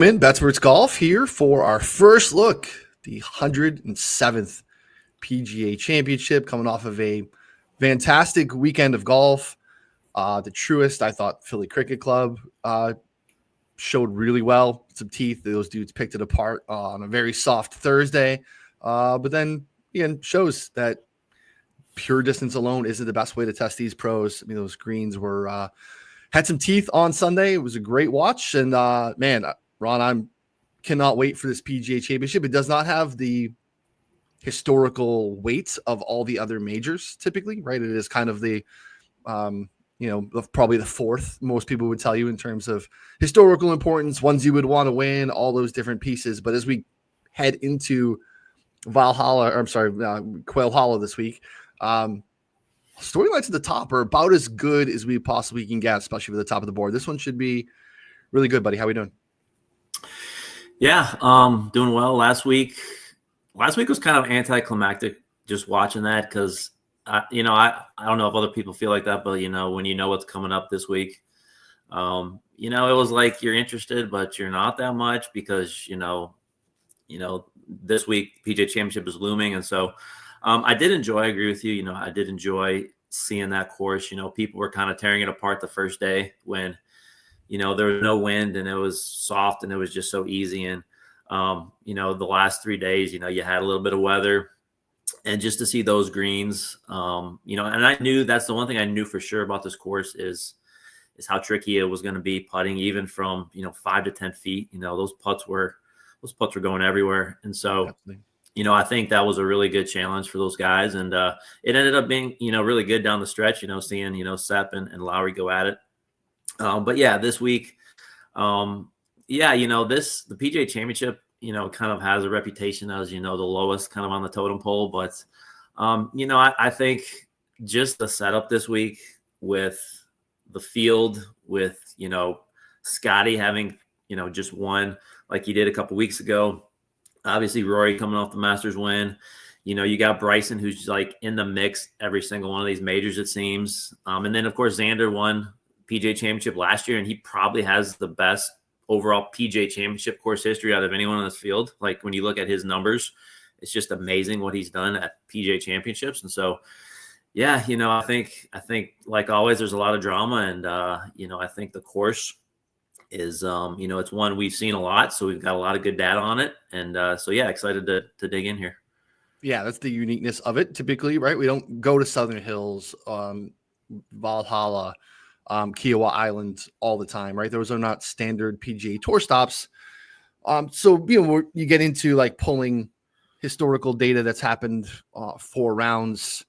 That's where it's golf here for our first look, the 107th PGA Championship, coming off of a fantastic weekend of golf. The truest, I thought, Philly Cricket Club showed really well. Some teeth. Those dudes picked it apart on a very soft Thursday. But then, again, shows that pure distance alone isn't the best way to test these pros. I mean, those greens were had some teeth on Sunday. It was a great watch. And, man, Ron, cannot wait for this PGA Championship. It does not have the historical weight of all the other majors typically, right? It is kind of the, probably the fourth, most people would tell you, in terms of historical importance, ones you would want to win, all those different pieces. But as we head into Quail Hollow this week, storylines at the top are about as good as we possibly can get, especially for the top of the board. This one should be really good, buddy. How are we doing? Yeah, doing well. Last week was kind of anticlimactic just watching that because, I don't know if other people feel like that, but, when you know what's coming up this week, it was like you're interested, but you're not that much because, this week PGA Championship is looming. And so I agree with you. I did enjoy seeing that course. People were kind of tearing it apart the first day when there was no wind and it was soft and it was just so easy. And, the last 3 days, you had a little bit of weather, and just to see those greens, and I knew that's the one thing I knew for sure about this course is how tricky it was going to be putting, even from, 5 to 10 feet. Those putts were going everywhere. And so, Definitely. I think that was a really good challenge for those guys. And it ended up being, really good down the stretch, seeing, Sepp and Lowry go at it. But yeah, this week, the PGA Championship, kind of has a reputation as, the lowest kind of on the totem pole. But, I think just the setup this week with the field, with, Scotty having, just won like he did a couple weeks ago. Obviously, Rory coming off the Masters win. You got Bryson, who's like in the mix every single one of these majors, it seems. And then, of course, Xander won PGA Championship last year, and he probably has the best overall PGA Championship course history out of anyone on this field. Like, when you look at his numbers, it's just amazing what he's done at PGA Championships. And so, yeah, I think like always, there's a lot of drama, and I think the course is it's one we've seen a lot, so we've got a lot of good data on it, and so yeah, excited to dig in here. Yeah, that's the uniqueness of it. Typically, right? We don't go to Southern Hills, Valhalla, Kiowa Island all the time, right? Those are not standard PGA Tour stops. So you get into like pulling historical data that's happened 4 rounds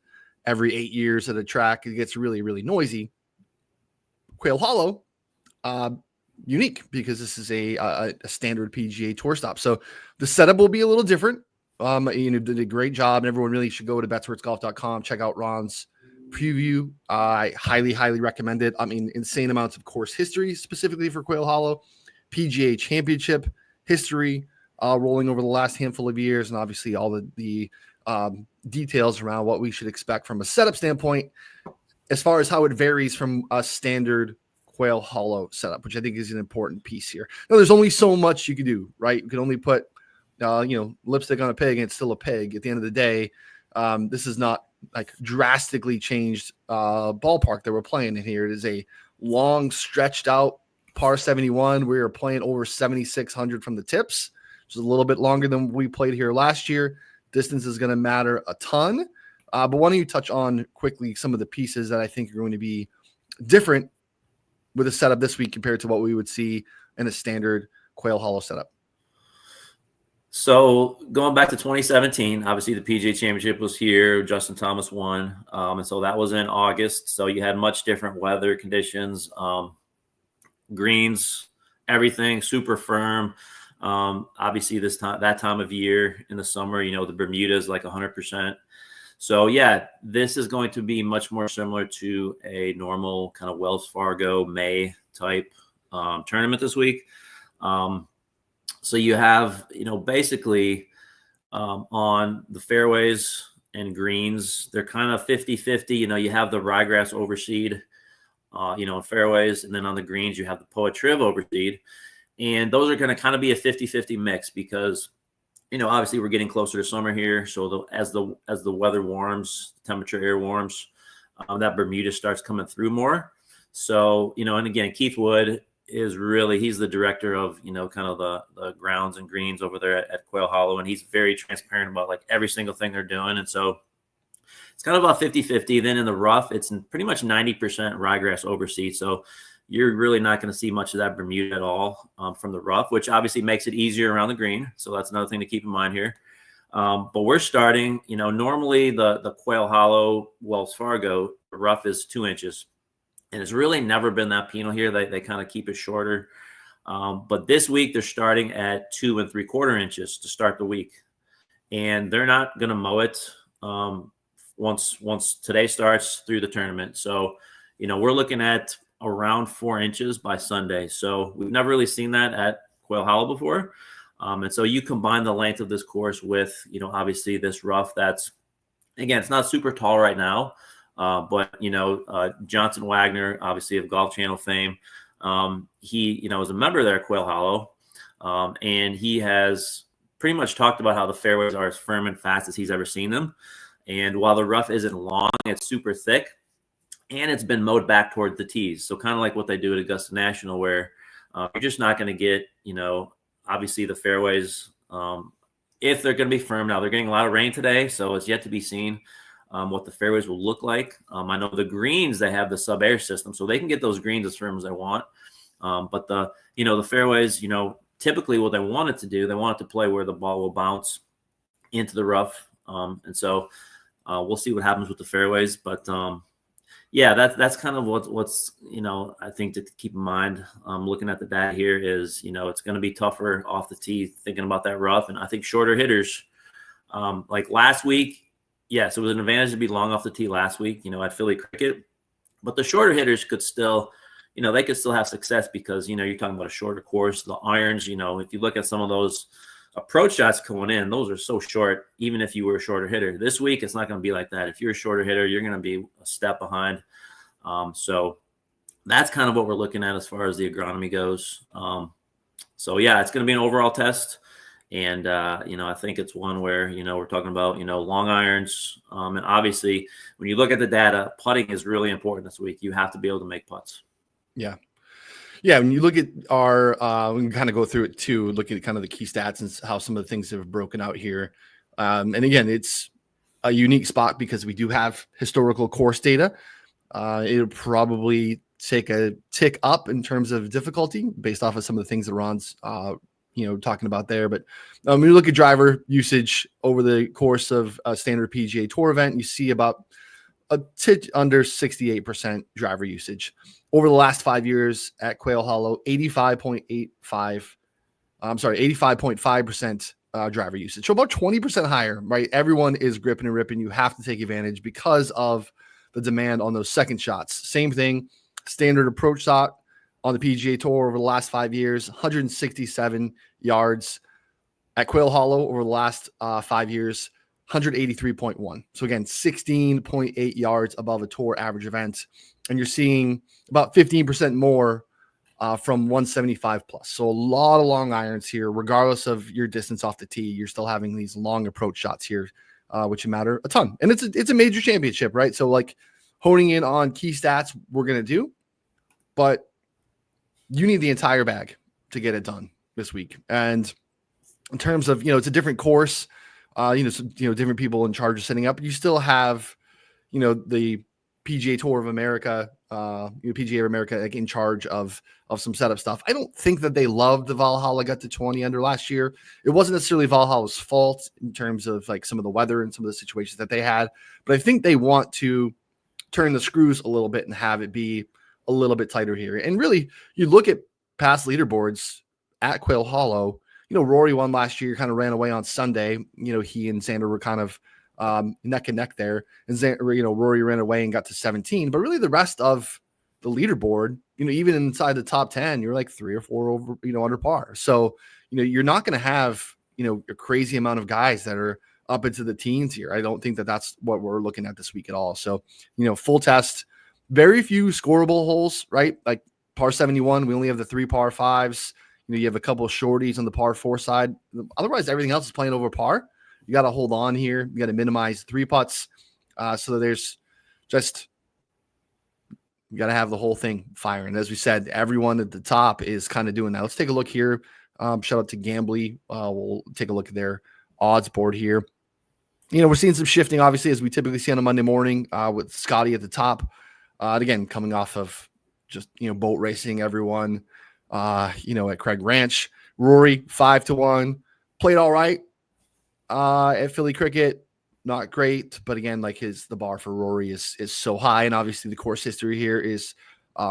every 8 years at a track. It gets really, really noisy. Quail Hollow, unique because this is a standard PGA Tour stop. So the setup will be a little different. Did a great job, and everyone really should go to betswhereitsgolf.com, check out Ron's preview. I highly, highly recommend it. I mean, insane amounts of course history specifically for Quail Hollow, PGA Championship history rolling over the last handful of years, and obviously all the details around what we should expect from a setup standpoint as far as how it varies from a standard Quail Hollow setup, which I think is an important piece here. Now, there's only so much you can do, right? You can only put lipstick on a pig, and it's still a pig at the end of the day. This is not like drastically changed ballpark that we're playing in here. It is a long stretched out par 71. We are playing over 7,600 from the tips, which is a little bit longer than we played here last year. Distance is going to matter a ton. But why don't you touch on quickly some of the pieces that I think are going to be different with a setup this week compared to what we would see in a standard Quail Hollow setup? So going back to 2017, obviously the PGA Championship was here. Justin Thomas won. And so that was in August. So you had much different weather conditions, greens, everything super firm. Obviously that time of year in the summer, the Bermuda is like 100%. So yeah, this is going to be much more similar to a normal kind of Wells Fargo May type tournament this week. So you have, basically on the fairways and greens, they're kind of 50-50. You have the ryegrass overseed, in fairways. And then on the greens, you have the Poa Triv overseed. And those are going to kind of be a 50-50 mix because, obviously we're getting closer to summer here. So as the weather warms, the temperature air warms, that Bermuda starts coming through more. So, and again, Keith Wood is he's the director of, kind of the grounds and greens over there at Quail Hollow. And he's very transparent about like every single thing they're doing. And so it's kind of about 50-50. Then in the rough, it's pretty much 90% ryegrass overseed. So you're really not going to see much of that Bermuda at all from the rough, which obviously makes it easier around the green. So that's another thing to keep in mind here. But we're starting, normally the Quail Hollow Wells Fargo rough is 2 inches. And it's really never been that penal here. They kind of keep it shorter. But this week they're starting at 2 3/4 inches to start the week. And they're not going to mow it once today starts through the tournament. So, we're looking at around 4 inches by Sunday. So we've never really seen that at Quail Hollow before. And so you combine the length of this course with, obviously this rough that's, again, it's not super tall right now. But, Johnson Wagner, obviously of Golf Channel fame, he, is a member there at Quail Hollow. And he has pretty much talked about how the fairways are as firm and fast as he's ever seen them. And while the rough isn't long, it's super thick. And it's been mowed back toward the tees. So kind of like what they do at Augusta National, where you're just not going to get, obviously the fairways, if they're going to be firm. Now, they're getting a lot of rain today, so it's yet to be seen what the fairways will look like. I know the greens, they have the sub-air system, so they can get those greens as firm as they want. But the fairways, typically what they want it to do, they want it to play where the ball will bounce into the rough. And so we'll see what happens with the fairways. But yeah, that's kind of what's I think to keep in mind. Looking at the data here is it's going to be tougher off the tee, thinking about that rough, and I think shorter hitters. Like last week, yes, it was an advantage to be long off the tee last week, at Philly Cricket, but the shorter hitters could still, they could still have success because you're talking about a shorter course. The irons, if you look at some of those approach shots going in, those are so short, even if you were a shorter hitter. This week, it's not going to be like that. If you're a shorter hitter, you're going to be a step behind. So that's kind of what we're looking at as far as the agronomy goes. So, yeah, it's going to be an overall test. And, I think it's one where, we're talking about, long irons. And obviously, when you look at the data, putting is really important this week. You have to be able to make putts. Yeah. Yeah, when you look at our, we can kind of go through it too, looking at kind of the key stats and how some of the things have broken out here. And again, it's a unique spot because we do have historical course data. It'll probably take a tick up in terms of difficulty based off of some of the things that Ron's, talking about there. But when you look at driver usage over the course of a standard PGA Tour event, you see about a tick under 68% driver usage. Over the last 5 years at Quail Hollow, 85.5% driver usage. So about 20% higher, right? Everyone is gripping and ripping. You have to take advantage because of the demand on those second shots. Same thing, standard approach shot on the PGA Tour over the last 5 years, 167 yards. At Quail Hollow over the last 5 years, 183.1. So again, 16.8 yards above a tour average event. And you're seeing about 15% more from 175 plus. So a lot of long irons here, regardless of your distance off the tee. You're still having these long approach shots here, which matter a ton. And it's a major championship, right? So like honing in on key stats, we're going to do, but you need the entire bag to get it done this week. And in terms of, it's a different course, different people in charge of setting up. You still have, the PGA Tour of America, PGA of America, like in charge of some setup stuff. I don't think that they loved the Valhalla got to 20 under last year. It wasn't necessarily Valhalla's fault in terms of like some of the weather and some of the situations that they had, but I think they want to turn the screws a little bit and have it be a little bit tighter here. And really, you look at past leaderboards at Quail Hollow. Rory won last year, kind of ran away on Sunday. He and Xander were kind of neck and neck there. And, Rory ran away and got to 17. But really the rest of the leaderboard, even inside the top 10, you're like 3 or 4 over, under par. So, you're not going to have, a crazy amount of guys that are up into the teens here. I don't think that that's what we're looking at this week at all. So, full test, very few scoreable holes, right? Like par 71, we only have the 3 par 5s. You have a couple of shorties on the par 4 side. Otherwise, everything else is playing over par. You got to hold on here. You got to minimize 3 putts. So there's just, you got to have the whole thing firing. As we said, everyone at the top is kind of doing that. Let's take a look here. Shout out to Gambly. We'll take a look at their odds board here. We're seeing some shifting, obviously, as we typically see on a Monday morning with Scotty at the top. And again, coming off of just, boat racing everyone, at Craig Ranch. Rory, 5-1. Played all right at Philly Cricket. Not great, but again, like the bar for Rory is so high, and obviously the course history here is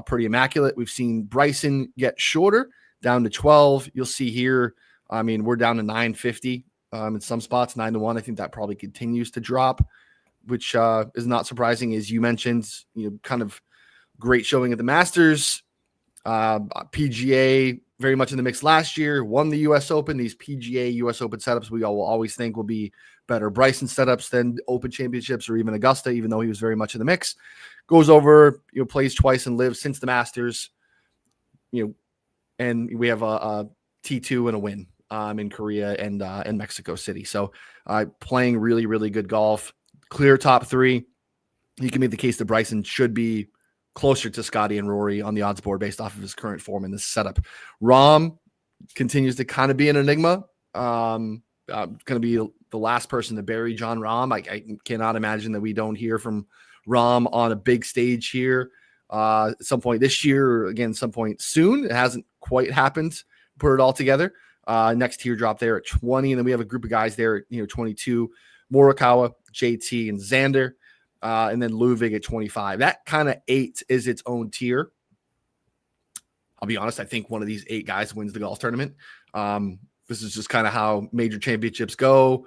pretty immaculate. We've seen Bryson get shorter, down to 12. You'll see here, we're down to 950 in some spots, 9-1. I think that probably continues to drop, which is not surprising, as you mentioned. Kind of great showing at the Masters. PGA very much in the mix last year, won the U.S. Open. These PGA U.S. Open setups we all will always think will be better Bryson setups than Open Championships or even Augusta, even though he was very much in the mix. Goes over, plays twice and lives since the Masters, and we have a T2 and a win in Korea and Mexico City. So playing really, really good golf, clear top 3. You can make the case that Bryson should be closer to Scotty and Rory on the odds board based off of his current form in this setup. Rahm continues to kind of be an enigma. Going to be the last person to bury John Rahm. I cannot imagine that we don't hear from Rahm on a big stage here at some point this year, or again, some point soon. It hasn't quite happened. Put it all together. Next teardrop there at 20. And then we have a group of guys there at 22, Morikawa, JT, and Xander. And then Ludwig at 25. That kind of 8 is its own tier. I'll be honest, I think one of these 8 guys wins the golf tournament. This is just kind of how major championships go.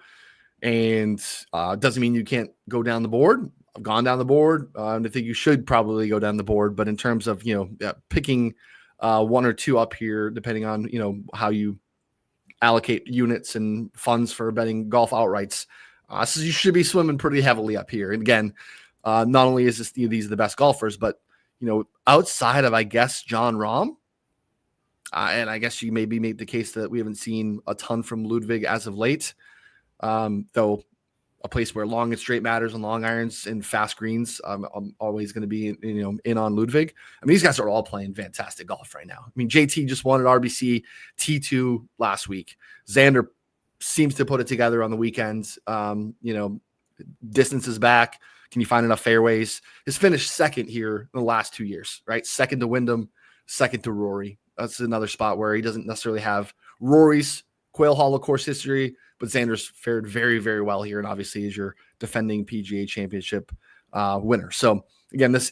And doesn't mean you can't go down the board. I've gone down the board. I think you should probably go down the board. But in terms of, picking 1 or 2 up here, depending on, how you allocate units and funds for betting golf outrights, so you should be swimming pretty heavily up here. And again, not only is this these are the best golfers, but outside of, I guess, John Rahm, and I guess you maybe make the case that we haven't seen a ton from Ludwig as of late. Though a place where long and straight matters and long irons and fast greens, I'm always going to be in on Ludwig. These guys are all playing fantastic golf right now. JT just won at RBC T2 last week. Xander seems to put it together on the weekends. Distance is back. Can you find enough fairways? He's finished second here in the last 2 years, right? Second to Wyndham, second to Rory. That's another spot where he doesn't necessarily have Rory's Quail Hollow course history, but Xander's fared very, very well here. And obviously is your defending PGA championship winner. So again, this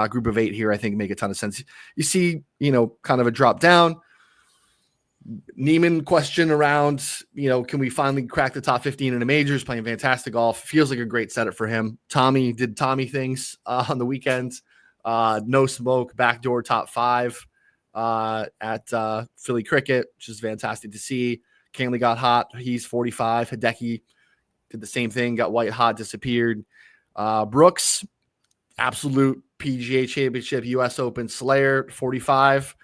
group of 8 here, I think make a ton of sense. You see, kind of a drop down. Neiman question around, can we finally crack the top 15 in the majors? Playing fantastic golf. Feels like a great setup for him. Tommy did Tommy things on the weekend. No smoke, backdoor top 5 at Philly Cricket, which is fantastic to see. Canley got hot. He's 45. Hideki did the same thing, got white hot, disappeared. Brooks, absolute PGA Championship, U.S. Open Slayer, 45.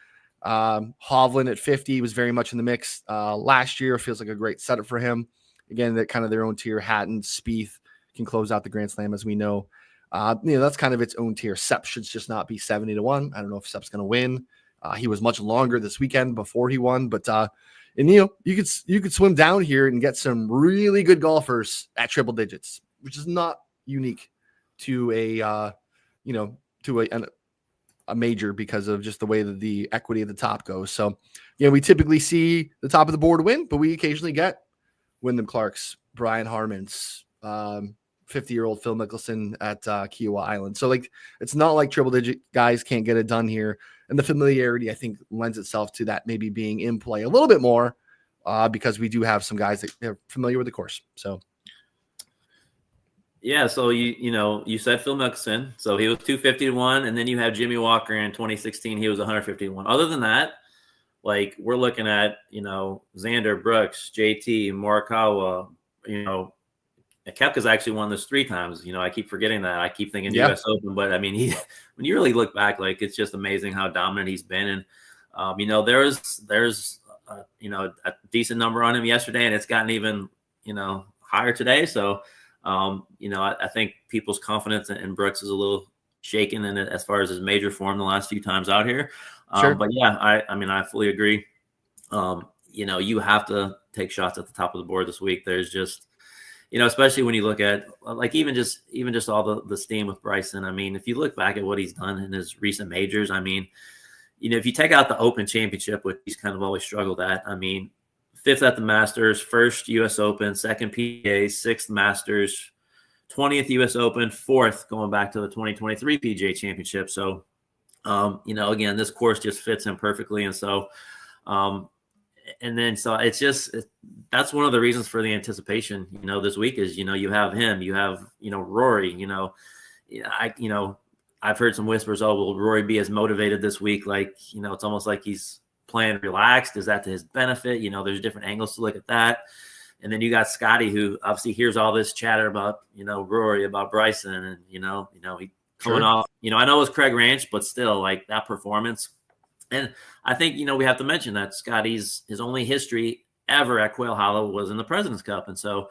Hovland at 50 was very much in the mix last year. Feels like a great setup for him. Again, that kind of their own tier. Hatton, Spieth can close out the Grand Slam, as we know. That's kind of its own tier. Sepp should just not be 70-1. I don't know if Sepp's going to win. He was much longer this weekend before he won, but you could swim down here and get some really good golfers at triple digits, which is not unique to a major because of just the way that the equity at the top goes. So, we typically see the top of the board win, but we occasionally get Wyndham Clark's, Brian Harmon's, 50-year-old Phil Mickelson at Kiowa Island. So it's not like triple digit guys can't get it done here. And the familiarity, I think, lends itself to that maybe being in play a little bit more because we do have some guys that are familiar with the course. So, yeah. So you said Phil Mickelson, so he was 250-1, and then you have Jimmy Walker in 2016. He was 150-1. Other than that, we're looking at Xander, Brooks, JT, Morikawa. Koepka's actually won this 3 times. I keep forgetting that. I keep thinking U.S. Open, but when you really look back, it's just amazing how dominant he's been. There's a decent number on him yesterday, and it's gotten even higher today. So I think people's confidence in Brooks is a little shaken in it as far as his major form the last few times out here. Sure. But yeah, I fully agree. You have to take shots at the top of the board this week. There's just, especially when you look at like even just all the steam with Bryson. I mean, if you look back at what he's done in his recent majors, I mean, if you take out the Open Championship, which he's kind of always struggled at, I mean, 5th at the Masters, 1st U.S. Open, 2nd PGA, 6th Masters, 20th U.S. Open, 4th going back to the 2023 PGA Championship. So, again, this course just fits him perfectly. And so, that's one of the reasons for the anticipation, this week is, you have him, you have, Rory, I've heard some whispers, oh, will Rory be as motivated this week? Like, it's almost like he's playing relaxed. Is that to his benefit? There's different angles to look at that. And then you got Scotty, who obviously hears all this chatter about, Rory, about Bryson, and, he coming off, I know it was Craig Ranch, but still like that performance. And I think, we have to mention that Scotty's, his only history ever at Quail Hollow was in the President's Cup. And so,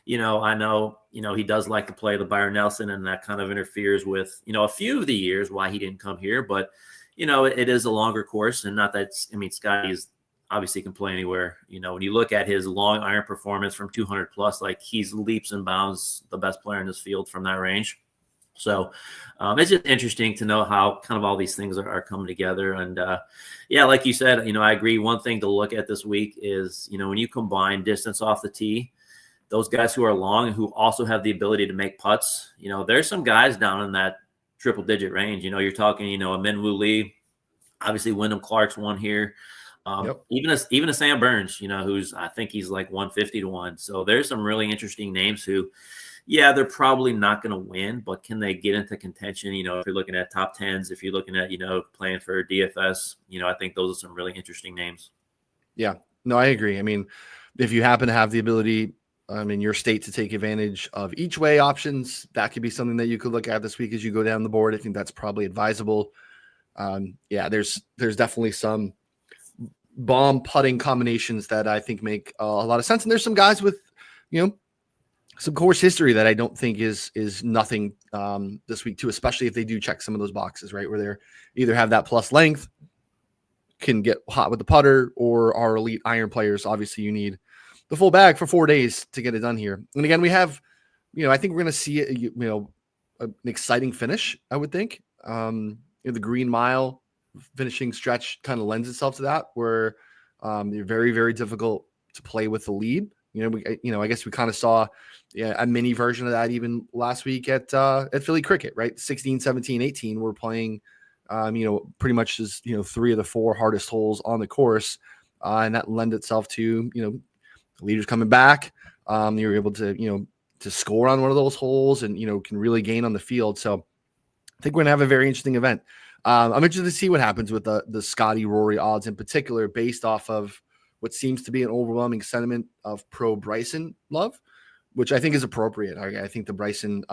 I know, he does like to play the Byron Nelson, and that kind of interferes with, a few of the years why he didn't come here. But, it is a longer course, and not that, Scotty's obviously can play anywhere. When you look at his long iron performance from 200 plus, like he's leaps and bounds the best player in this field from that range. So it's just interesting to know how kind of all these things are coming together. And like you said, I agree. One thing to look at this week is, when you combine distance off the tee, those guys who are long and who also have the ability to make putts, there's some guys down in that triple digit range. You're talking, a Minwoo Lee, obviously Wyndham Clark's one here. Even a Sam Burns, who's, I think he's like 150 to 1. So there's some really interesting names who, they're probably not going to win, but can they get into contention? If you're looking at top 10s, if you're looking at, playing for DFS, I think those are some really interesting names. Yeah, no, I agree. I mean, if you happen to have the ability in your state to take advantage of each way options, that could be something that you could look at this week as you go down the board. I think that's probably advisable. There's definitely some bomb putting combinations that I think make a lot of sense. And there's some guys with, some course history that I don't think is nothing this week too, especially if they do check some of those boxes, right? Where they're either have that plus length, can get hot with the putter, or are elite iron players. Obviously you need the full bag for 4 days to get it done here. And again, we have, I think we're going to see, an exciting finish, I would think. The Green Mile finishing stretch kind of lends itself to that, where you're very, very difficult to play with the lead. I guess we kind of saw a mini version of that even last week at Philly Cricket, right? 16, 17, 18, we're playing, pretty much as, 3 of the 4 hardest holes on the course. And that lend itself to, leaders coming back. You're able to, to score on one of those holes and, can really gain on the field. So I think we're going to have a very interesting event. I'm interested to see what happens with the Scotty Rory odds in particular, based off of what seems to be an overwhelming sentiment of pro Bryson love, which I think is appropriate. I think the Bryson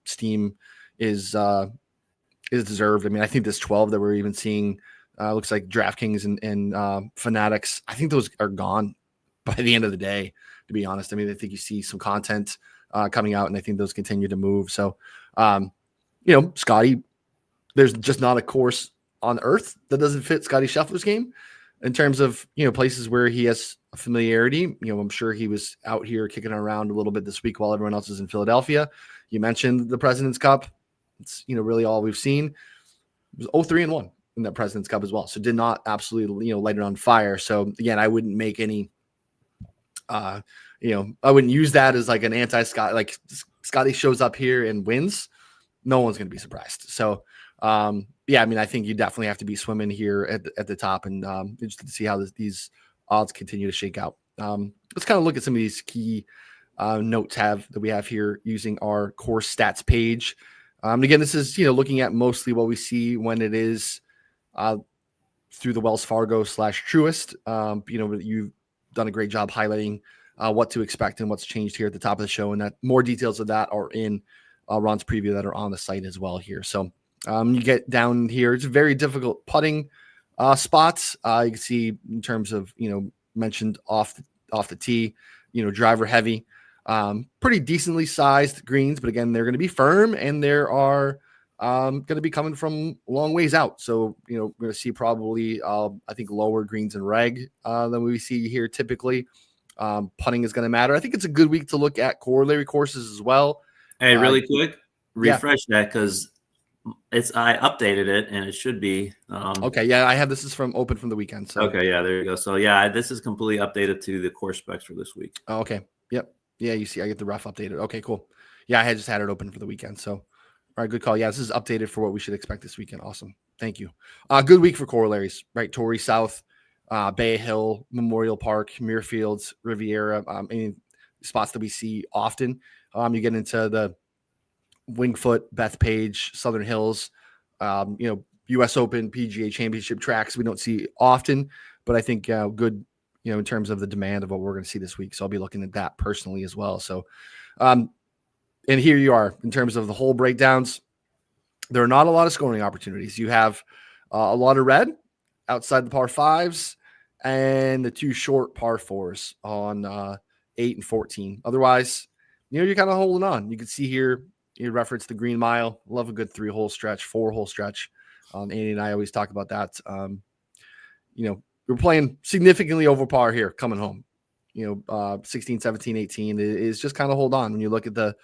steam is deserved. I mean, I think this 12 that we're even seeing looks like DraftKings and Fanatics. I think those are gone by the end of the day, to be honest. I mean, I think you see some content coming out, and I think those continue to move. So, Scotty, there's just not a course on earth that doesn't fit Scotty Scheffler's game in terms of, places where he has familiarity. I'm sure he was out here kicking around a little bit this week while everyone else is in Philadelphia. You mentioned the President's Cup. It's, really all we've seen. It was 0-3-1 in that President's Cup as well. So did not absolutely, light it on fire. So again, I wouldn't make any, I wouldn't use that as like an anti-Scott, like Scotty shows up here and wins. No one's going to be surprised. So, I think you definitely have to be swimming here at the top, and just to see how these odds continue to shake out. Let's kind of look at some of these key notes that we have here using our course stats page. Again, this is, looking at mostly what we see when it is through the Wells Fargo /Truist. You've done a great job highlighting what to expect and what's changed here at the top of the show, and that more details of that are in Ron's preview that are on the site as well here. So you get down here, it's very difficult putting spots. You can see in terms of, mentioned off the tee, driver heavy, pretty decently sized greens, but again, they're going to be firm and there are going to be coming from long ways out. So, we're going to see probably, I think, lower greens and reg than we see here typically. Putting is going to matter. I think it's a good week to look at corollary courses as well. Hey, really quick, refresh that because I updated it and it should be. Okay, yeah, I have this is from open from the weekend. So okay, yeah, there you go. So yeah, this is completely updated to the course specs for this week. Oh, okay, yep, yeah, you see, I get the rough updated. Okay, cool. Yeah, I had just had it open for the weekend. So, all right, good call. Yeah, this is updated for what we should expect this weekend. Awesome, thank you. Good week for corollaries, right? Torrey South, Bay Hill, Memorial Park, Muirfields, Riviera, any spots that we see often. You get into the Wingfoot, Bethpage, Southern Hills, U.S. Open, PGA Championship tracks we don't see often, but I think good, in terms of the demand of what we're going to see this week. So I'll be looking at that personally as well. So, and here you are in terms of the whole breakdowns. There are not a lot of scoring opportunities. You have a lot of red outside the par fives and the two short par fours on 8 and 14. Otherwise, you're kind of holding on. You can see here, you reference the Green Mile. Love a good 3-hole stretch, 4-hole stretch. Andy and I always talk about that. We're playing significantly over par here coming home. 16, 17, 18 is just kind of hold on. When you look at the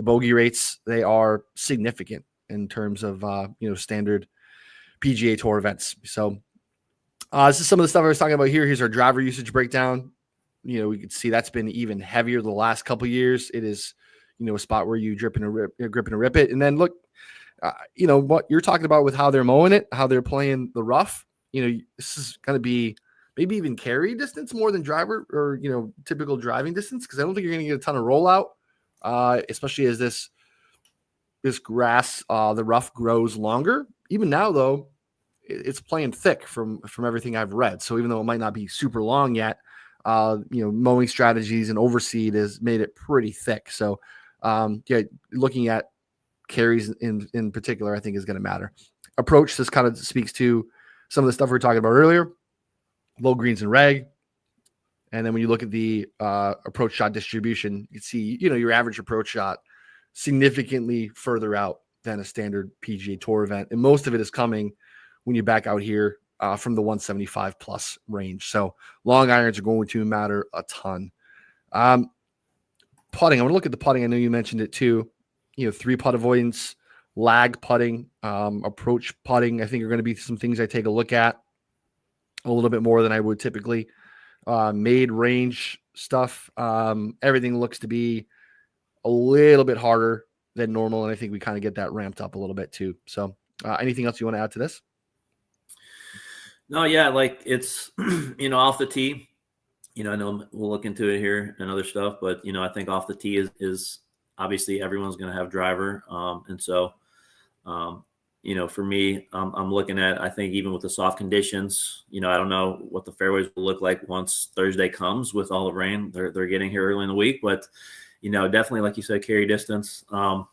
bogey rates, they are significant in terms of, standard PGA Tour events. So this is some of the stuff I was talking about here. Here's our driver usage breakdown. We can see that's been even heavier the last couple of years. It is, a spot where you grip and rip it. And then look, what you're talking about with how they're mowing it, how they're playing the rough, this is going to be maybe even carry distance more than driver or, typical driving distance. Cause I don't think you're going to get a ton of rollout, especially as this grass, the rough grows longer. Even now though, it's playing thick from everything I've read. So even though it might not be super long yet, mowing strategies and overseed has made it pretty thick. So, looking at carries in particular, I think is going to matter. Approach, this kind of speaks to some of the stuff we were talking about earlier, low greens and reg. And then when you look at the approach shot distribution, you can see, your average approach shot significantly further out than a standard PGA Tour event. And most of it is coming when you back out here from the 175 plus range. So long irons are going to matter a ton. Putting, I'm going to look at the putting. I know you mentioned it too. 3-putt avoidance, lag putting, approach putting. I think are going to be some things I take a look at a little bit more than I would typically. Made range stuff. Everything looks to be a little bit harder than normal. And I think we kind of get that ramped up a little bit too. So anything else you want to add to this? No, yeah, like it's, off the tee, I know we'll look into it here and other stuff, but, I think off the tee is obviously everyone's going to have driver. And so, for me, I'm looking at, I think even with the soft conditions, I don't know what the fairways will look like once Thursday comes with all the rain they're getting here early in the week, but, definitely, like you said, carry distance. And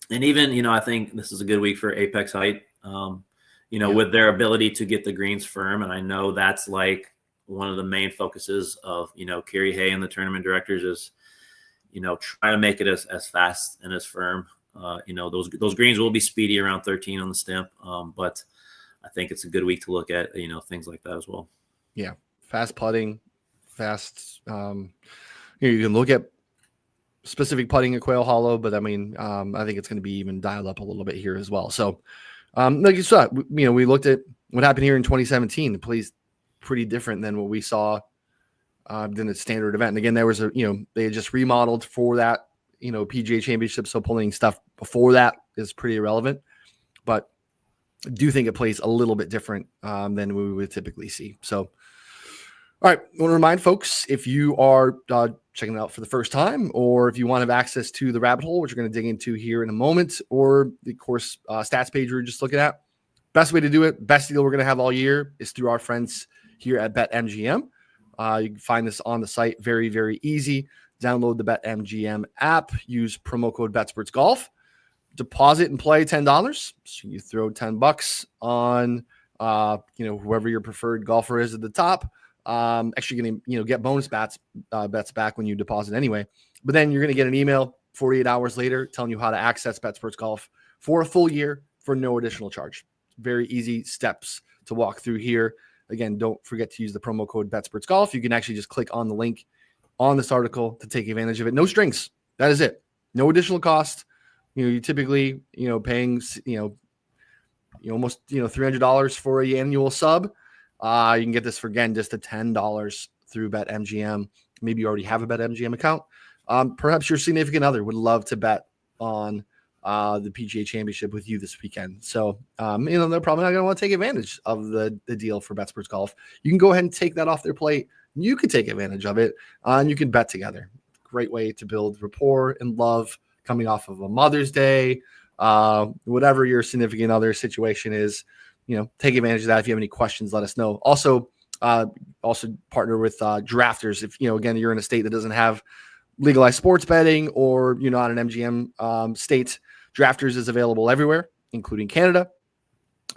even, I think this is a good week for apex height, with their ability to get the greens firm. And I know that's like one of the main focuses of, Kerry Hay and the tournament directors is, try to make it as fast and as firm. Those greens will be speedy around 13 on the stimp. But I think it's a good week to look at, things like that as well. Yeah. Fast putting, fast. You can look at specific putting at Quail Hollow, but I mean, I think it's going to be even dialed up a little bit here as well. So, like you saw, we looked at what happened here in 2017. It plays pretty different than what we saw than a standard event. And again, there was they had just remodeled for that, PGA Championship. So pulling stuff before that is pretty irrelevant, but I do think it plays a little bit different than we would typically see. So, all right. I want to remind folks, if you are checking it out for the first time, or if you want to have access to the rabbit hole, which we're going to dig into here in a moment, or the course stats page we were just looking at, best way to do it, best deal we're going to have all year is through our friends here at BetMGM. You can find this on the site. Very, very easy. Download the BetMGM app. Use promo code BetSportsGolf. Deposit and play $10. So you throw $10 on Whoever your preferred golfer is at the top, actually going to, get bonus bets back when you deposit anyway. But then you're going to get an email 48 hours later telling you how to access BetSports Golf for a full year for no additional charge. Very easy steps to walk through here. Again, don't forget to use the promo code BetSports Golf. You can actually just click on the link on this article to take advantage of it. No strings. That is it. No additional cost. You typically, paying, almost, $300 for an annual sub. You can get this for, again, just a $10 through BetMGM. Maybe you already have a BetMGM account. Perhaps your significant other would love to bet on the PGA Championship with you this weekend. So, they're probably not going to want to take advantage of the deal for BetSports Golf. You can go ahead and take that off their plate. You can take advantage of it, and you can bet together. Great way to build rapport and love coming off of a Mother's Day, whatever your significant other situation is. Take advantage of that. If you have any questions, let us know. Also partner with drafters. If, again, you're in a state that doesn't have legalized sports betting, or you're not an MGM state, drafters is available everywhere, including Canada.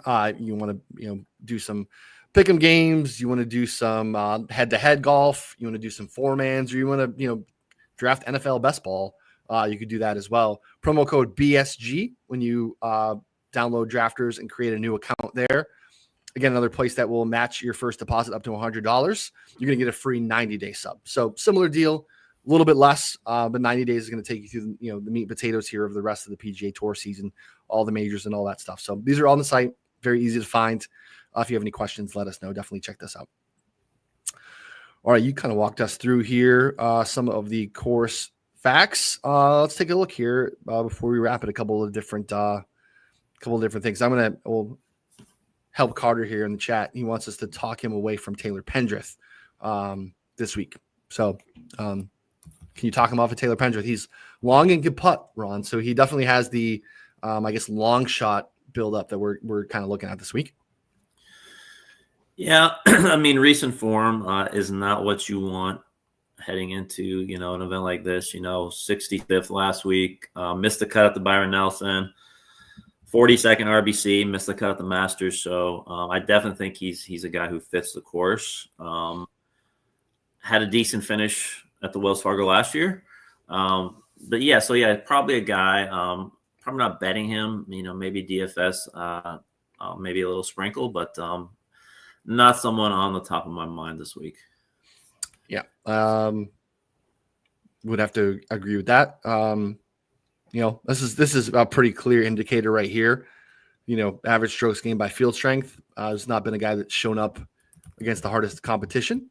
You want to, do some pick'em games. You want to do some head-to-head golf. You want to do some four-mans, or you want to, draft NFL best ball. You could do that as well. Promo code BSG when you download Drafters and create a new account there. Again, another place that will match your first deposit up to $100. You're going to get a free 90-day sub. So similar deal, a little bit less, but 90 days is going to take you through the meat and potatoes here of the rest of the PGA Tour season, all the majors and all that stuff. So these are all on the site. Very easy to find. If you have any questions, let us know. Definitely check this out. All right, you kind of walked us through here some of the course facts. Let's take a look here before we wrap it. A couple of different things. We'll help Carter here in the chat. He wants us to talk him away from Taylor Pendrith this week. So can you talk him off of Taylor Pendrith? He's long and can putt, Ron. So he definitely has the long shot build up that we're kind of looking at this week. Yeah, recent form is not what you want heading into, an event like this. 65th last week, missed the cut at the Byron Nelson, 42nd RBC, missed the cut at the Masters. So I definitely think he's a guy who fits the course. Had a decent finish at the Wells Fargo last year. Probably a guy, probably not betting him, maybe DFS, maybe a little sprinkle, but not someone on the top of my mind this week. Yeah. Would have to agree with that. This is a pretty clear indicator right here. Average strokes gained by field strength. Has not been a guy that's shown up against the hardest competition.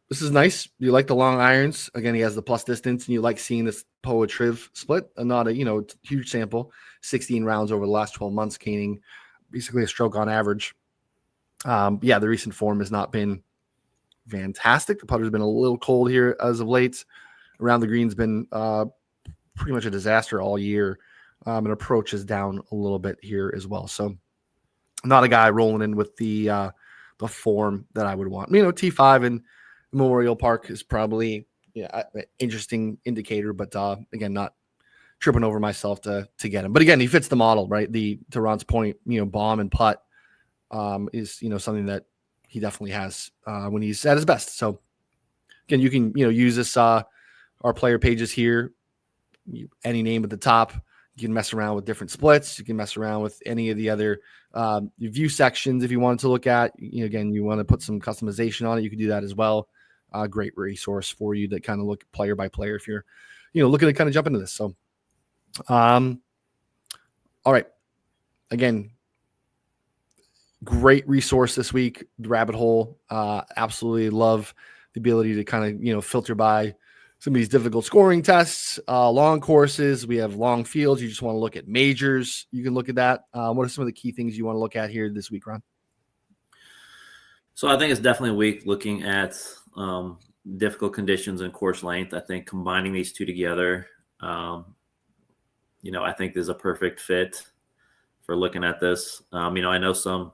This is nice. You like the long irons. Again, he has the plus distance, and you like seeing this POA Triv split, and not a huge sample. 16 rounds over the last 12 months, gaining basically a stroke on average. The recent form has not been fantastic. The putter's been a little cold here as of late. Around the green's been pretty much a disaster all year. And approach is down a little bit here as well. So not a guy rolling in with the form that I would want. T5 and Memorial Park is probably an interesting indicator, but again, not tripping over myself to get him. But again, he fits the model, right? To Ron's point, bomb and putt is something that he definitely has when he's at his best. So again, you can use this our player pages here. Any name at the top. You can mess around with different splits. You can mess around with any of the other view sections if you wanted to look at. Again, you want to put some customization on it. You can do that as well. Great resource for you to kind of look player by player if you're looking to kind of jump into this. So, all right. Again, great resource this week. The rabbit hole. Absolutely love the ability to kind of filter by some of these difficult scoring tests, long courses. We have long fields. You just want to look at majors. You can look at that. What are some of the key things you want to look at here this week, Ron? So I think it's definitely a week looking at difficult conditions and course length. I think combining these two together, I think there's a perfect fit for looking at this. I know some,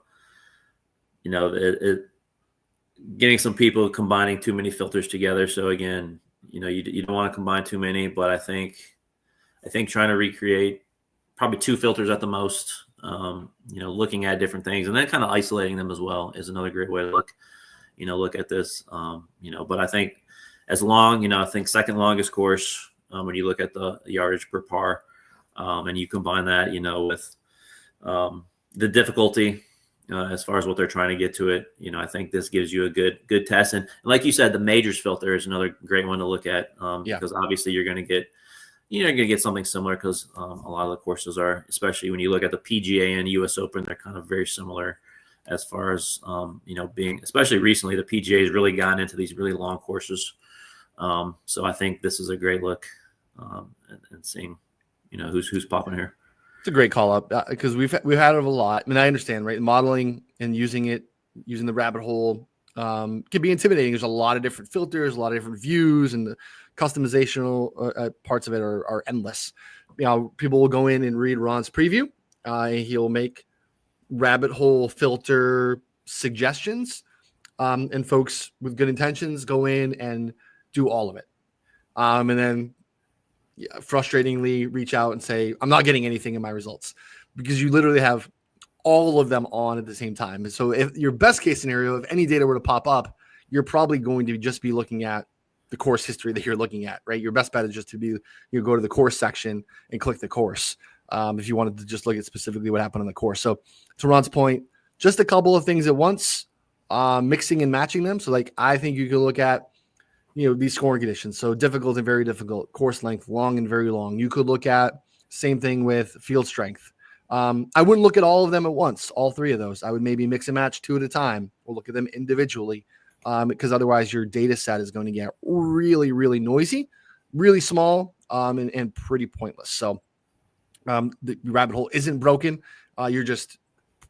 getting some people combining too many filters together. So again, you don't want to combine too many, but I think trying to recreate probably two filters at the most looking at different things and then kind of isolating them as well is another great way to look at this. But I think I think second longest course, when you look at the yardage per par, and you combine that, with the difficulty as far as what they're trying to get to it, I think this gives you a good test. And like you said, the majors filter is another great one to look at, because obviously you're going to get something similar, because a lot of the courses are, especially when you look at the PGA and US Open, they're kind of very similar as far as, being, especially recently, the PGA has really gotten into these really long courses. So I think this is a great look, and seeing, who's popping here. It's a great call up, because we've had it a lot. I mean, I understand, right? Modeling and using the rabbit hole can be intimidating. There's a lot of different filters, a lot of different views, and the customizational parts of it are endless. People will go in and read Ron's preview, and he'll make rabbit hole filter suggestions, and folks with good intentions go in and do all of it, and then frustratingly reach out and say, I'm not getting anything in my results, because you literally have all of them on at the same time. And so if your best case scenario, if any data were to pop up, you're probably going to just be looking at the course history that you're looking at, right? Your best bet is just to go to the course section and click the course. If you wanted to just look at specifically what happened on the course. So to Ron's point, just a couple of things at once, mixing and matching them. So I think you could look at, these scoring conditions. So difficult and very difficult, course length, long and very long. You could look at same thing with field strength. I wouldn't look at all of them at once, all three of those. I would maybe mix and match two at a time, or look at them individually, because otherwise your data set is going to get really, really noisy, really small, and pretty pointless. So the rabbit hole isn't broken. You're just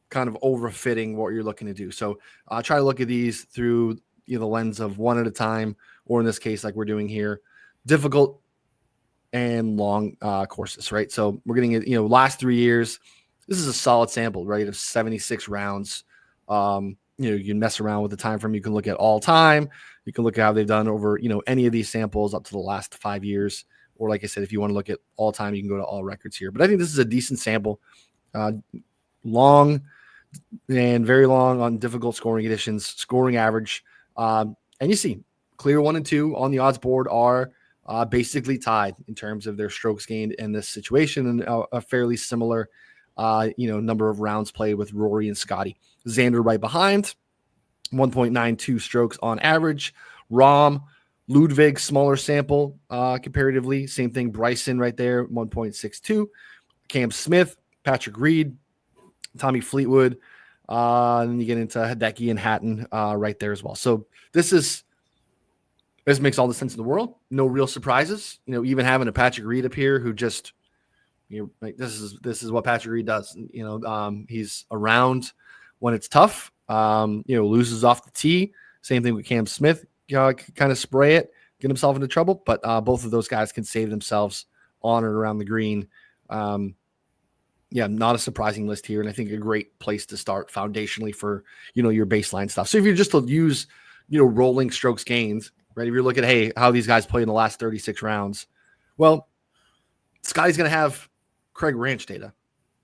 kind of overfitting what you're looking to do. So try to look at these through the lens of one at a time, or in this case, like we're doing here, difficult and long courses, right? So we're getting it, last 3 years. This is a solid sample, right, of 76 rounds. You can mess around with the time frame. You can look at all time. You can look at how they've done over, any of these samples up to the last 5 years. Or like I said, if you want to look at all time, you can go to all records here. But I think this is a decent sample. Long and very long on difficult scoring conditions, scoring average. And you see clear 1 and 2 on the odds board are basically tied in terms of their strokes gained in this situation, and a fairly similar, number of rounds played with Rory and Scotty. Xander right behind, 1.92 strokes on average. Rahm, Ludwig, smaller sample comparatively. Same thing, Bryson right there, 1.62. Cam Smith, Patrick Reed, Tommy Fleetwood. And then you get into Hideki and Hatton right there as well. So this makes all the sense in the world. No real surprises. Even having a Patrick Reed up here who just, this is what Patrick Reed does. He's around when it's tough. Loses off the tee. Same thing with Cam Smith. Kind of spray it, get himself into trouble. But both of those guys can save themselves on and around the green. Not a surprising list here, and I think a great place to start foundationally for your baseline stuff. So if you're just to use rolling strokes gained, right? If you're looking at, hey, how these guys play in the last 36 rounds, well, Scotty's going to have Craig Ranch data,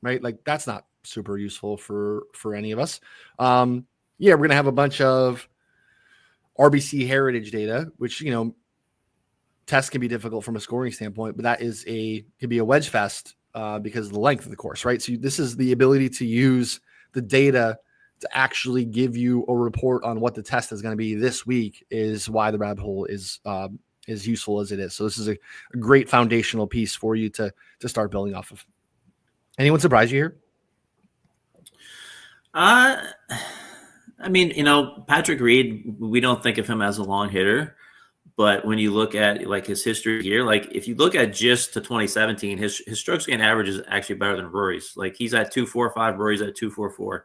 right? Like that's not super useful for any of us. We're going to have a bunch of RBC heritage data, which tests can be difficult from a scoring standpoint, but that could be a wedge fest because of the length of the course, right? So this is the ability to use the data to actually give you a report on what the test is going to be this week is why the rabbit hole is as useful as it is. So this is a great foundational piece for you to start building off of. Anyone surprise you here? Patrick Reed, we don't think of him as a long hitter, but when you look at like his history here, like if you look at just to 2017, his strokes gain average is actually better than Rory's. Like he's at 2.45, Rory's at 2.44,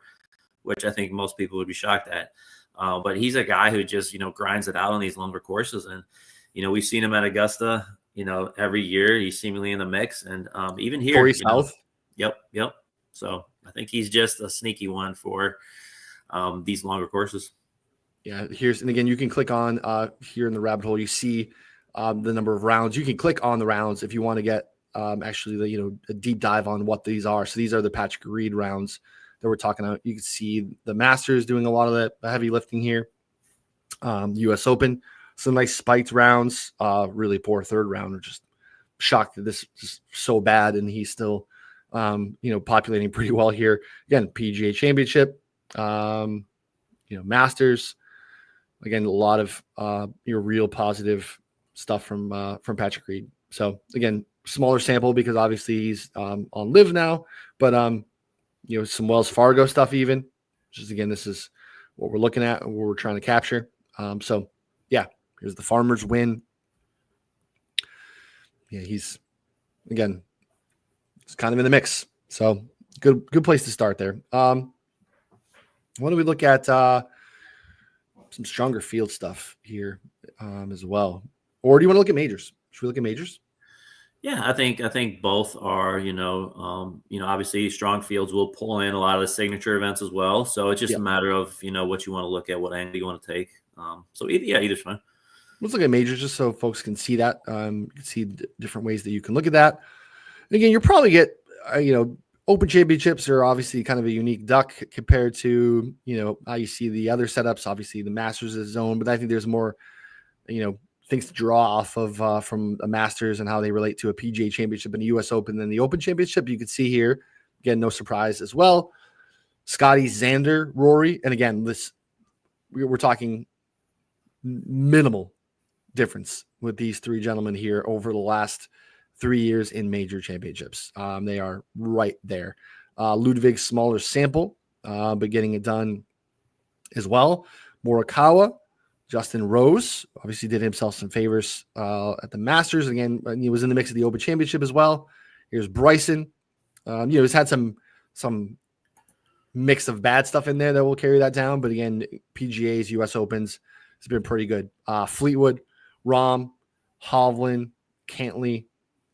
which I think most people would be shocked at. But he's a guy who just, grinds it out on these longer courses. And, we've seen him at Augusta, every year. He's seemingly in the mix. And even here. Corey South. Yep. So I think he's just a sneaky one for these longer courses. Yeah, and again, you can click on here in the rabbit hole. You see the number of rounds. You can click on the rounds if you want to get actually, a deep dive on what these are. So these are the Patrick Reed rounds that we're talking about. You can see the Masters doing a lot of the heavy lifting here. U.S. Open, some nice spiked rounds. Really poor third round. We're just shocked that this is so bad, and he's still, populating pretty well here. Again, PGA Championship, Masters. Again, a lot of real positive stuff from Patrick Reed. So again, smaller sample because obviously he's on live now, but some Wells Fargo stuff even. Just again, this is what we're looking at and what we're trying to capture. So yeah, here's the Farmers win. Yeah, he's kind of in the mix. So good place to start there. Why don't we look at some stronger field stuff here as well? Or do you want to look at majors? Should we look at majors? Yeah, I think both are, obviously strong fields will pull in a lot of the signature events as well. So it's just a matter of, what you want to look at, what angle you want to take. So either's fine. Let's look at majors just so folks can see that. You can see the different ways that you can look at that. And again, you'll probably get, Open championships are obviously kind of a unique duck compared to, how you see the other setups. Obviously, the Masters is zone, but I think there's more, things to draw off of from a Masters and how they relate to a PGA Championship and a U.S. Open than the Open Championship. You can see here, again, no surprise as well. Scotty, Xander, Rory, and again, we're talking minimal difference with these three gentlemen here over the last 3 years in major championships. They are right there. Ludwig's smaller sample, but getting it done as well. Morikawa, Justin Rose obviously did himself some favors at the Masters. Again, he was in the mix of the Open Championship as well. Here's Bryson. He's had some mix of bad stuff in there that will carry that down. But again, PGA's, U.S. Opens has been pretty good. Fleetwood, Rahm, Hovland, Cantley,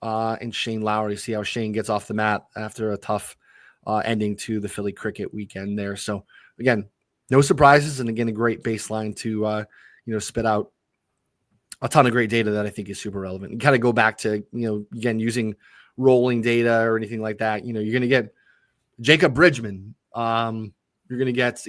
and Shane Lowry. See how Shane gets off the mat after a tough ending to the Philly cricket weekend there. So again, no surprises, and again, a great baseline to spit out a ton of great data that I think is super relevant. And kind of go back to again using rolling data or anything like that. You're going to get Jacob Bridgman. You're going to get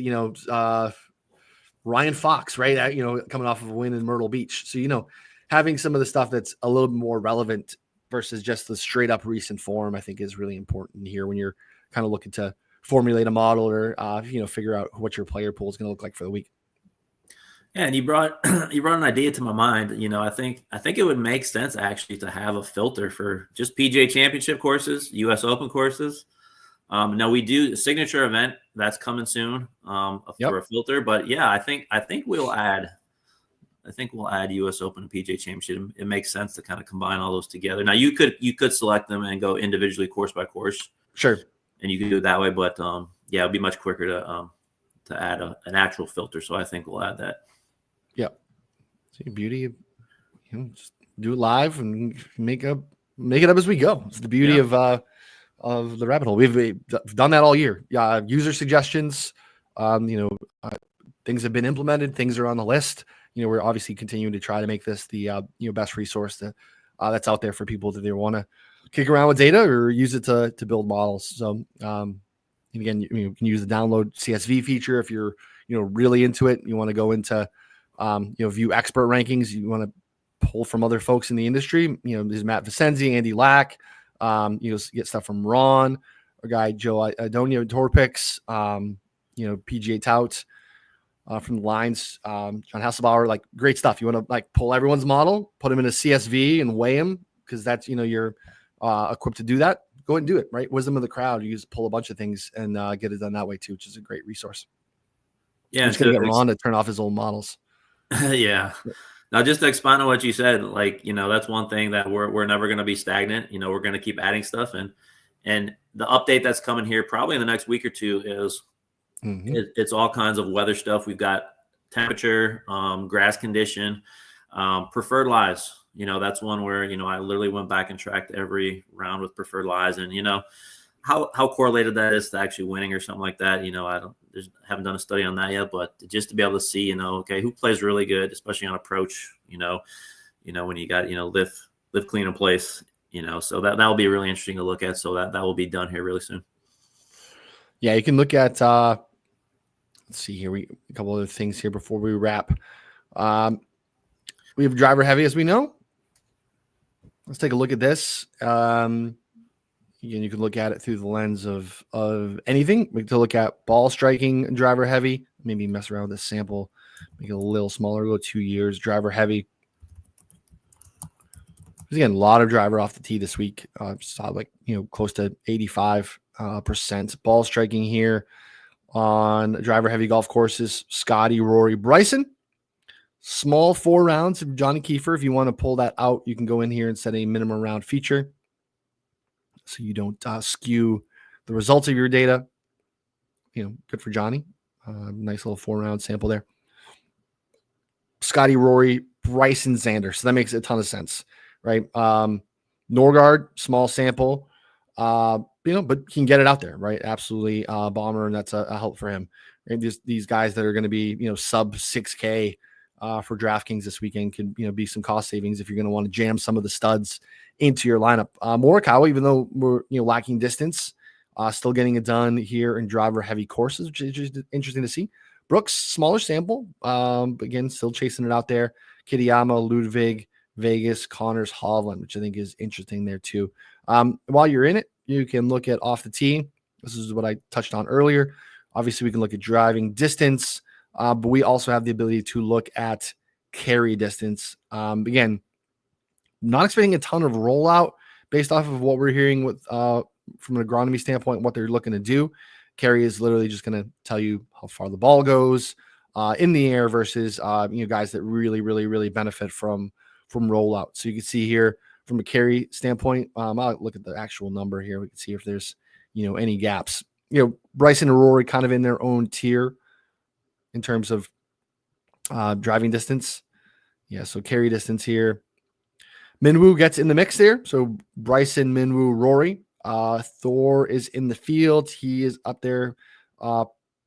Ryan Fox, right? Coming off of a win in Myrtle Beach. So having some of the stuff that's a little more relevant versus just the straight up recent form, I think is really important here when you're kind of looking to formulate a model or, figure out what your player pool is going to look like for the week. Yeah. And you brought an idea to my mind. I think it would make sense actually to have a filter for just PGA Championship courses, US Open courses. Now we do a signature event that's coming soon for a filter, but yeah, I think we'll add U.S. Open and PGA Championship. It makes sense to kind of combine all those together. Now you could select them and go individually course by course. Sure. And you can do it that way, but it'd be much quicker to add an actual filter. So I think we'll add that. Yeah. See the beauty of just do it live and make it up as we go. It's the beauty of the rabbit hole. We've done that all year. User suggestions, things have been implemented. Things are on the list. We're obviously continuing to try to make this the best resource that's out there for people that they want to kick around with data or use it to build models. So again, you can use the download CSV feature if you're really into it. You want to go into view expert rankings. You want to pull from other folks in the industry. There's Matt Vicenzi, Andy Lack. Get stuff from Ron, our guy Joe Idonia Torpix, PGA Tout from the lines, John Hasselbauer, like great stuff. You want to pull everyone's model, put them in a CSV and weigh them because that's you're equipped to do that. Go ahead and do it, right? Wisdom of the crowd. You just pull a bunch of things and get it done that way too, which is a great resource. Yeah, it's gonna get Ron to turn off his old models. Yeah. Now, just to expand on what you said, that's one thing that we're never going to be stagnant. We're going to keep adding stuff, and the update that's coming here probably in the next week or two is it's all kinds of weather stuff. We've got temperature, grass condition, preferred lies. That's one where I literally went back and tracked every round with preferred lies, and how correlated that is to actually winning or something like that. Haven't done a study on that yet, but just to be able to see, okay, who plays really good, especially on approach, when you got, live clean in place, So that will be really interesting to look at. So that will be done here really soon. Yeah, you can look at let's see here. A couple other things here before we wrap. We have driver heavy, as we know. Let's take a look at this. Again, you can look at it through the lens of anything. We can look at ball striking driver heavy. Maybe mess around with this sample, make it a little smaller. Go 2 years driver heavy. Again, a lot of driver off the tee this week. Saw close to 85% ball striking here on driver heavy golf courses. Scotty, Rory, Bryson. Small 4 rounds of Johnny Kiefer. If you want to pull that out, you can go in here and set a minimum round feature so you don't skew the results of your data. Good for Johnny. Nice little 4-round sample there. Scotty, Rory, Bryson, Xander. So that makes a ton of sense, right? Norgard, small sample, but he can get it out there, right? Absolutely, bomber, and that's a help for him. And just these guys that are going to be, sub 6K for DraftKings this weekend could, be some cost savings if you're going to want to jam some of the studs into your lineup. Morikawa, even though we're lacking distance, still getting it done here in driver heavy courses, which is just interesting to see. Brooks, smaller sample, but again, still chasing it out there. Kitayama, Ludwig, Vegas, Connors, Hovland, which I think is interesting there too. While you're in it, you can look at off the tee. This is what I touched on earlier. Obviously, we can look at driving distance, but we also have the ability to look at carry distance. Again, not expecting a ton of rollout based off of what we're hearing with from an agronomy standpoint, what they're looking to do. Carry is literally just going to tell you how far the ball goes in the air versus guys that really, really, really benefit from rollout. So you can see here from a carry standpoint, I'll look at the actual number here. We can see if there's any gaps. Bryson and Rory kind of in their own tier in terms of driving distance. Yeah, so carry distance here. Minwoo gets in the mix there. So Bryson, Minwoo, Rory. Thor is in the field. He is up there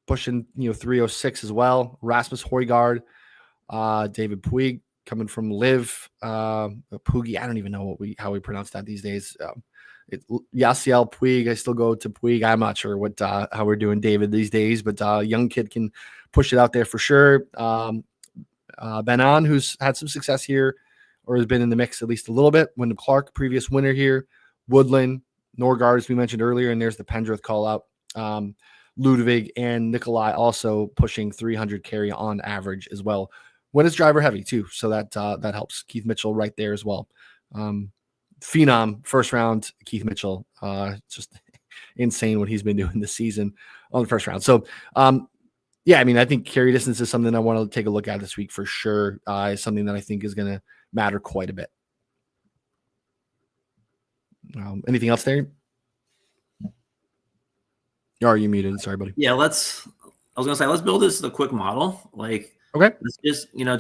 pushing 306 as well. Rasmus Højgaard, David Puig coming from Liv. Poogie, I don't even know how we pronounce that these days. Yasiel Puig. I still go to Puig. I'm not sure what how we're doing David these days, but young kid can push it out there for sure. Benan, who's had some success here or has been in the mix at least a little bit. Wyndham Clark, previous winner here. Woodland, Norgard, as we mentioned earlier, and there's the Pendrith call out. Ludwig and Nikolai also pushing 300 carry on average as well. When it's driver heavy too, so that helps. Keith Mitchell right there as well. Phenom, first round, Keith Mitchell. Just insane what he's been doing this season on the first round. So, I think carry distance is something I want to take a look at this week for sure. It's something that I think is going to matter quite a bit. Anything else there? Are you muted? Sorry, buddy. Yeah, let's build this as a quick model. Okay. Let's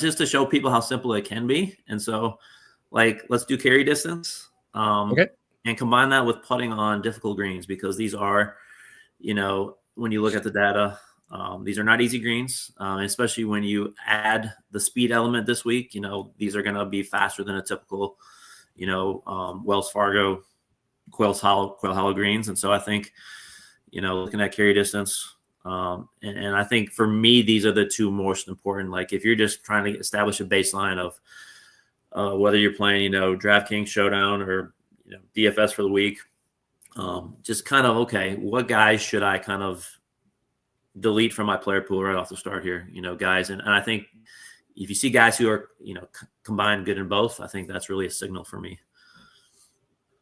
just to show people how simple it can be. And so let's do carry distance. Okay. And combine that with putting on difficult greens, because these are, when you look at the data, these are not easy greens, especially when you add the speed element this week. These are going to be faster than a typical, Wells Fargo, Quail Hollow greens. And so I think, looking at carry distance, and I think for me, these are the two most important. Like if you're just trying to establish a baseline of whether you're playing, DraftKings Showdown or, DFS for the week, just kind of, okay, what guys should I kind of delete from my player pool right off the start here, guys. And I think if you see guys who are, combined good in both, I think that's really a signal for me.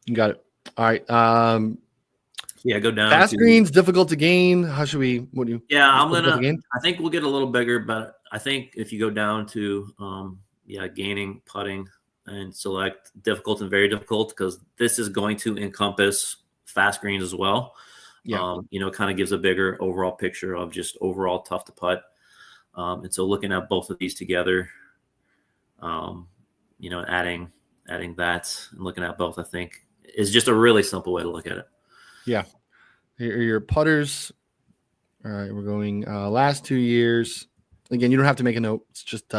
You got it. All right. Go down. Fast greens, difficult to gain. How should we? What do you? Yeah, I think we'll get a little bigger, but I think if you go down to, gaining, putting, and select difficult and very difficult, because this is going to encompass fast greens as well. Yeah. Kind of gives a bigger overall picture of just overall tough to putt. And so looking at both of these together, adding that and looking at both, I think is just a really simple way to look at it. Yeah. Here are your putters. All right. We're going last 2 years. Again, you don't have to make a note. It's just,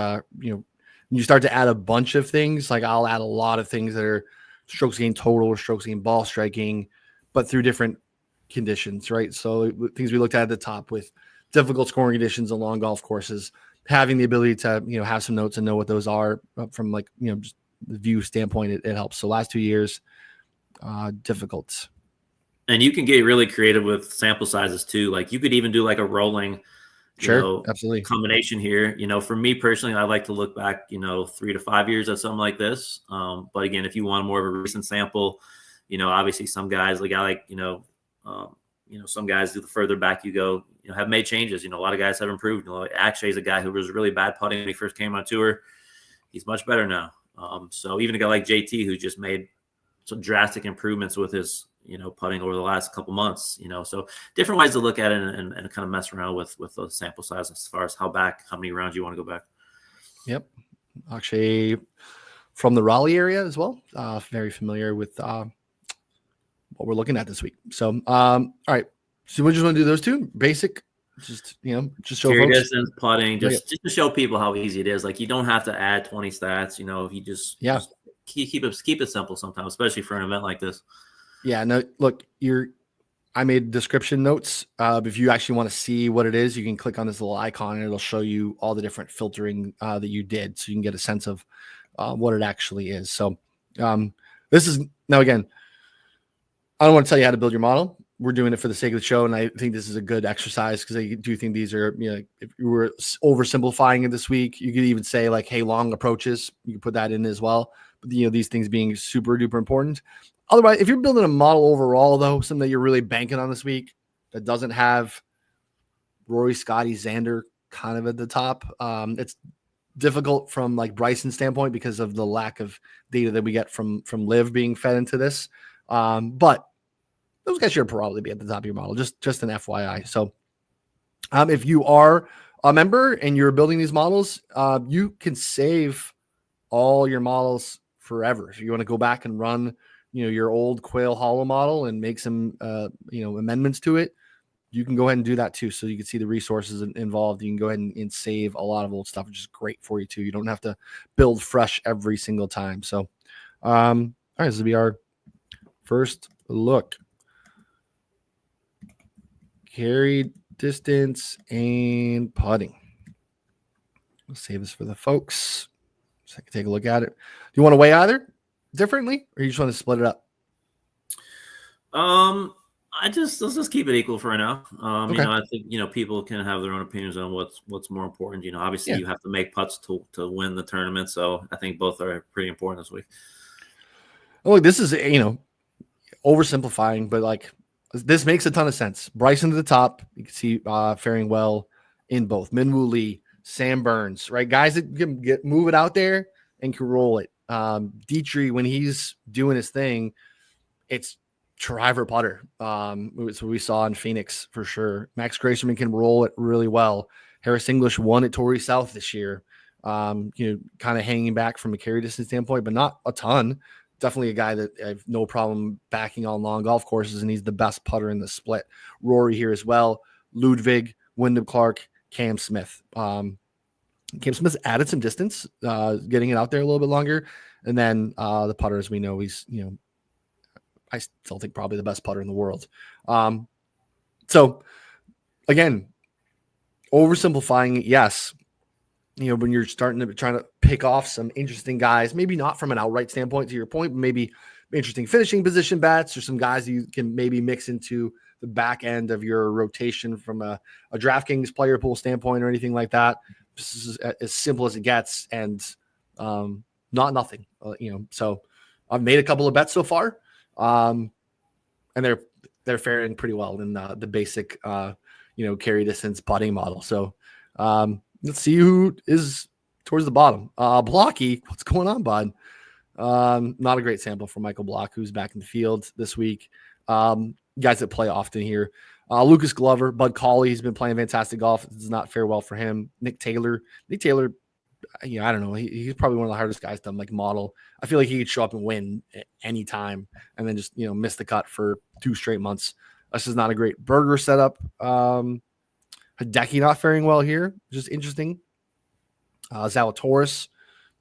when you start to add a bunch of things, like I'll add a lot of things that are strokes gained total or strokes gained ball striking, but through different conditions, right? So things we looked at the top with difficult scoring conditions and long golf courses, having the ability to, have some notes and know what those are from like, just the view standpoint, it helps. So last 2 years, difficult. And you can get really creative with sample sizes too. Like you could even do like a rolling, Absolutely. combination here. For me personally, I like to look back, 3 to 5 years at something like this. But again, if you want more of a recent sample, obviously some guys some guys do the further back you go, have made changes. A lot of guys have improved. Akshay is a guy who was really bad putting when he first came on tour. He's much better now. So even a guy like JT who just made some drastic improvements with his, putting over the last couple months, so different ways to look at it and kind of mess around with the sample size as far as how many rounds you want to go back. Yep. Akshay from the Raleigh area as well. Very familiar with what we're looking at this week. So, all right. So we just want to do those two basic, just show carry folks. Distance, putting, just to show people how easy it is. Like you don't have to add 20 stats, if you just keep it simple sometimes, especially for an event like this. Yeah, no, look, I made description notes. If you actually want to see what it is, you can click on this little icon and it'll show you all the different filtering that you did. So you can get a sense of what it actually is. So this is, now again, I don't want to tell you how to build your model. We're doing it for the sake of the show. And I think this is a good exercise because I do think these are, if you were oversimplifying it this week, you could even say like, hey, long approaches, you can put that in as well. But these things being super duper important. Otherwise, if you're building a model overall, though, something that you're really banking on this week that doesn't have Rory, Scotty, Xander kind of at the top, it's difficult from like Bryson's standpoint because of the lack of data that we get from Liv being fed into this. But those guys should probably be at the top of your model, just an FYI. So if you are a member and you're building these models, you can save all your models forever. If you want to go back and run your old Quail Hollow model and make some, amendments to it, you can go ahead and do that too. So you can see the resources involved. You can go ahead and save a lot of old stuff, which is great for you too. You don't have to build fresh every single time. So, all right, this will be our first look. Carry distance and putting. We'll save this for the folks so I can take a look at it. Do you want to weigh either differently, or you just want to split it up? Let's just keep it equal for now. Okay. I think people can have their own opinions on what's more important. Obviously you have to make putts to win the tournament, so I think both are pretty important this week. Well, look, this is oversimplifying, but like this makes a ton of sense. Bryson to the top, you can see faring well in both. Minwoo Lee, Sam Burns, right? Guys that can move it out there and can roll it. Dietrich, when he's doing his thing, it's driver putter. It's what we saw in Phoenix for sure. Max Grayson can roll it really well. Harris English won at Torrey South this year. Kind of hanging back from a carry distance standpoint, but not a ton. Definitely a guy that I have no problem backing on long golf courses, and he's the best putter in the split. Rory here as well. Ludwig, Wyndham Clark, Cam Smith. Cam Smith's added some distance, getting it out there a little bit longer. And then the putter, as we know, he's, I still think probably the best putter in the world. So again, oversimplifying, yes. When you're trying to pick off some interesting guys, maybe not from an outright standpoint to your point, but maybe interesting finishing position bats or some guys you can maybe mix into the back end of your rotation from a DraftKings player pool standpoint or anything like that. This is as simple as it gets, and not nothing. So I've made a couple of bets so far, and they're faring pretty well in the basic carry distance putting model. So let's see who is towards the bottom. Blocky, what's going on, bud? Not a great sample for Michael Block, who's back in the field this week. Guys that play often here. Lucas Glover, Bud Cauley, he's been playing fantastic golf. It does not fare well for him. Nick Taylor, I don't know. He's probably one of the hardest guys to model. I feel like he could show up and win at any time and then just, miss the cut for 2 straight months. This is not a great burger setup. Hideki not faring well here. Just interesting. Zalatoris,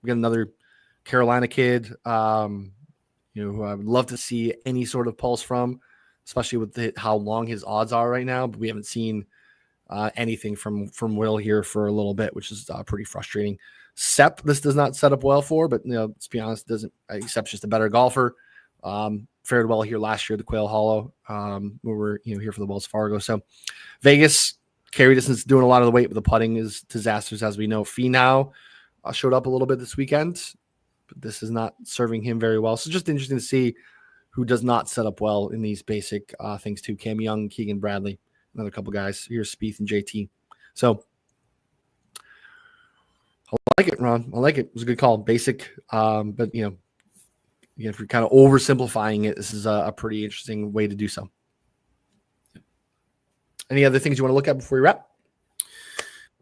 we got another Carolina kid. who I would love to see any sort of pulse from, especially with how long his odds are right now. But we haven't seen anything from Will here for a little bit, which is pretty frustrating. Sepp, this does not set up well for, but let's be honest, doesn't. Sepp's just a better golfer. Fared well here last year, the Quail Hollow, when we're here for the Wells Fargo. So Vegas, carry distance doing a lot of the weight, but the putting is disasters, as we know. Finau showed up a little bit this weekend, but this is not serving him very well. So just interesting to see who does not set up well in these basic things too. Cam Young, Keegan Bradley, another couple guys. Here's Spieth and JT. So I like it, Ron. I like it. It was a good call. Basic, but if you're kind of oversimplifying it, this is a pretty interesting way to do so. Any other things you want to look at before you wrap?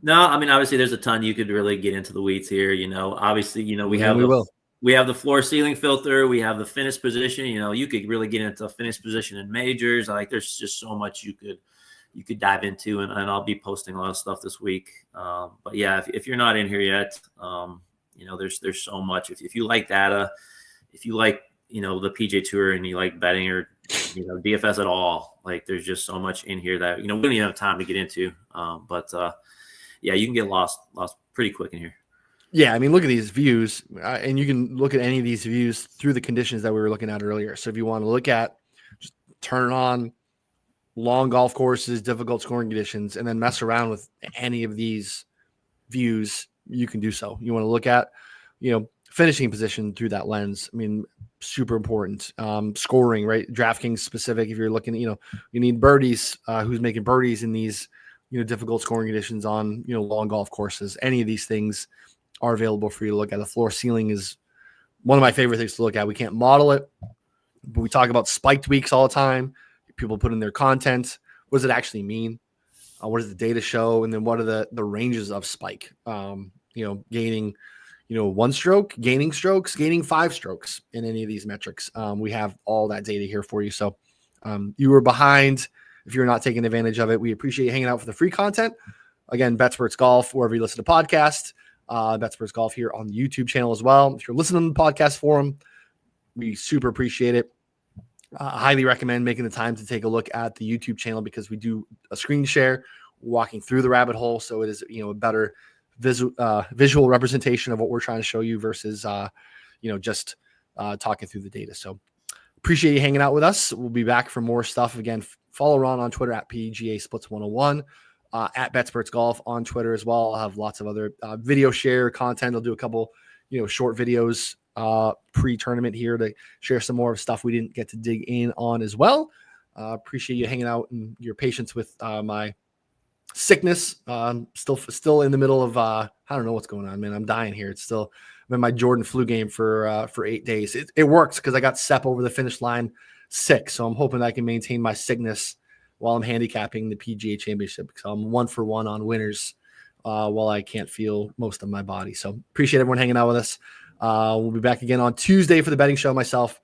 No, I mean, obviously there's a ton you could really get into the weeds here. Obviously, we have the floor ceiling filter. We have the finish position. You could really get into finish position in majors. Like there's just so much you could dive into, and I'll be posting a lot of stuff this week. But yeah, if you're not in here yet, there's so much. If you like data, if you like, the PGA Tour and you like betting or, DFS at all, like there's just so much in here that, we don't even have time to get into. Yeah, you can get lost pretty quick in here. Yeah, I mean, look at these views, and you can look at any of these views through the conditions that we were looking at earlier. So if you want to look at, just turn on long golf courses, difficult scoring conditions, and then mess around with any of these views, you can do so. You want to look at, finishing position through that lens. I mean, super important. Scoring, right? DraftKings specific. If you're looking, you need birdies. Who's making birdies in these, difficult scoring conditions on, long golf courses. Any of these things are available for you to look at. The floor ceiling is one of my favorite things to look at. We can't model it, but we talk about spiked weeks all the time. People put in their content. What does it actually mean? What does the data show? And then what are the ranges of spike? Gaining, 1 stroke, gaining strokes, gaining 5 strokes in any of these metrics. We have all that data here for you. So you were behind if you're not taking advantage of it. We appreciate you hanging out for the free content. Again, BetSperts Golf, wherever you listen to podcasts, BetSperts Golf here on the YouTube channel as well. If you're listening to the podcast forum, we super appreciate it. Highly recommend making the time to take a look at the YouTube channel because we do a screen share walking through the rabbit hole. So it is, a better visual representation of what we're trying to show you versus, just talking through the data. So appreciate you hanging out with us. We'll be back for more stuff. Again, follow Ron on Twitter at PGA Splits 101, at BetSperts Golf on Twitter as well. I'll have lots of other video share content. I'll do a couple, short videos pre-tournament here to share some more stuff we didn't get to dig in on as well. Appreciate you hanging out and your patience with my sickness. Still in the middle of I don't know what's going on, man. I'm dying here. It's still I'm in my Jordan flu game for 8 days. It works because I got Sepp over the finish line sick, so I'm hoping I can maintain my sickness while I'm handicapping the PGA Championship because I'm 1 for 1 on winners while I can't feel most of my body. So appreciate everyone hanging out with us. We'll be back again on Tuesday for the betting show. Myself,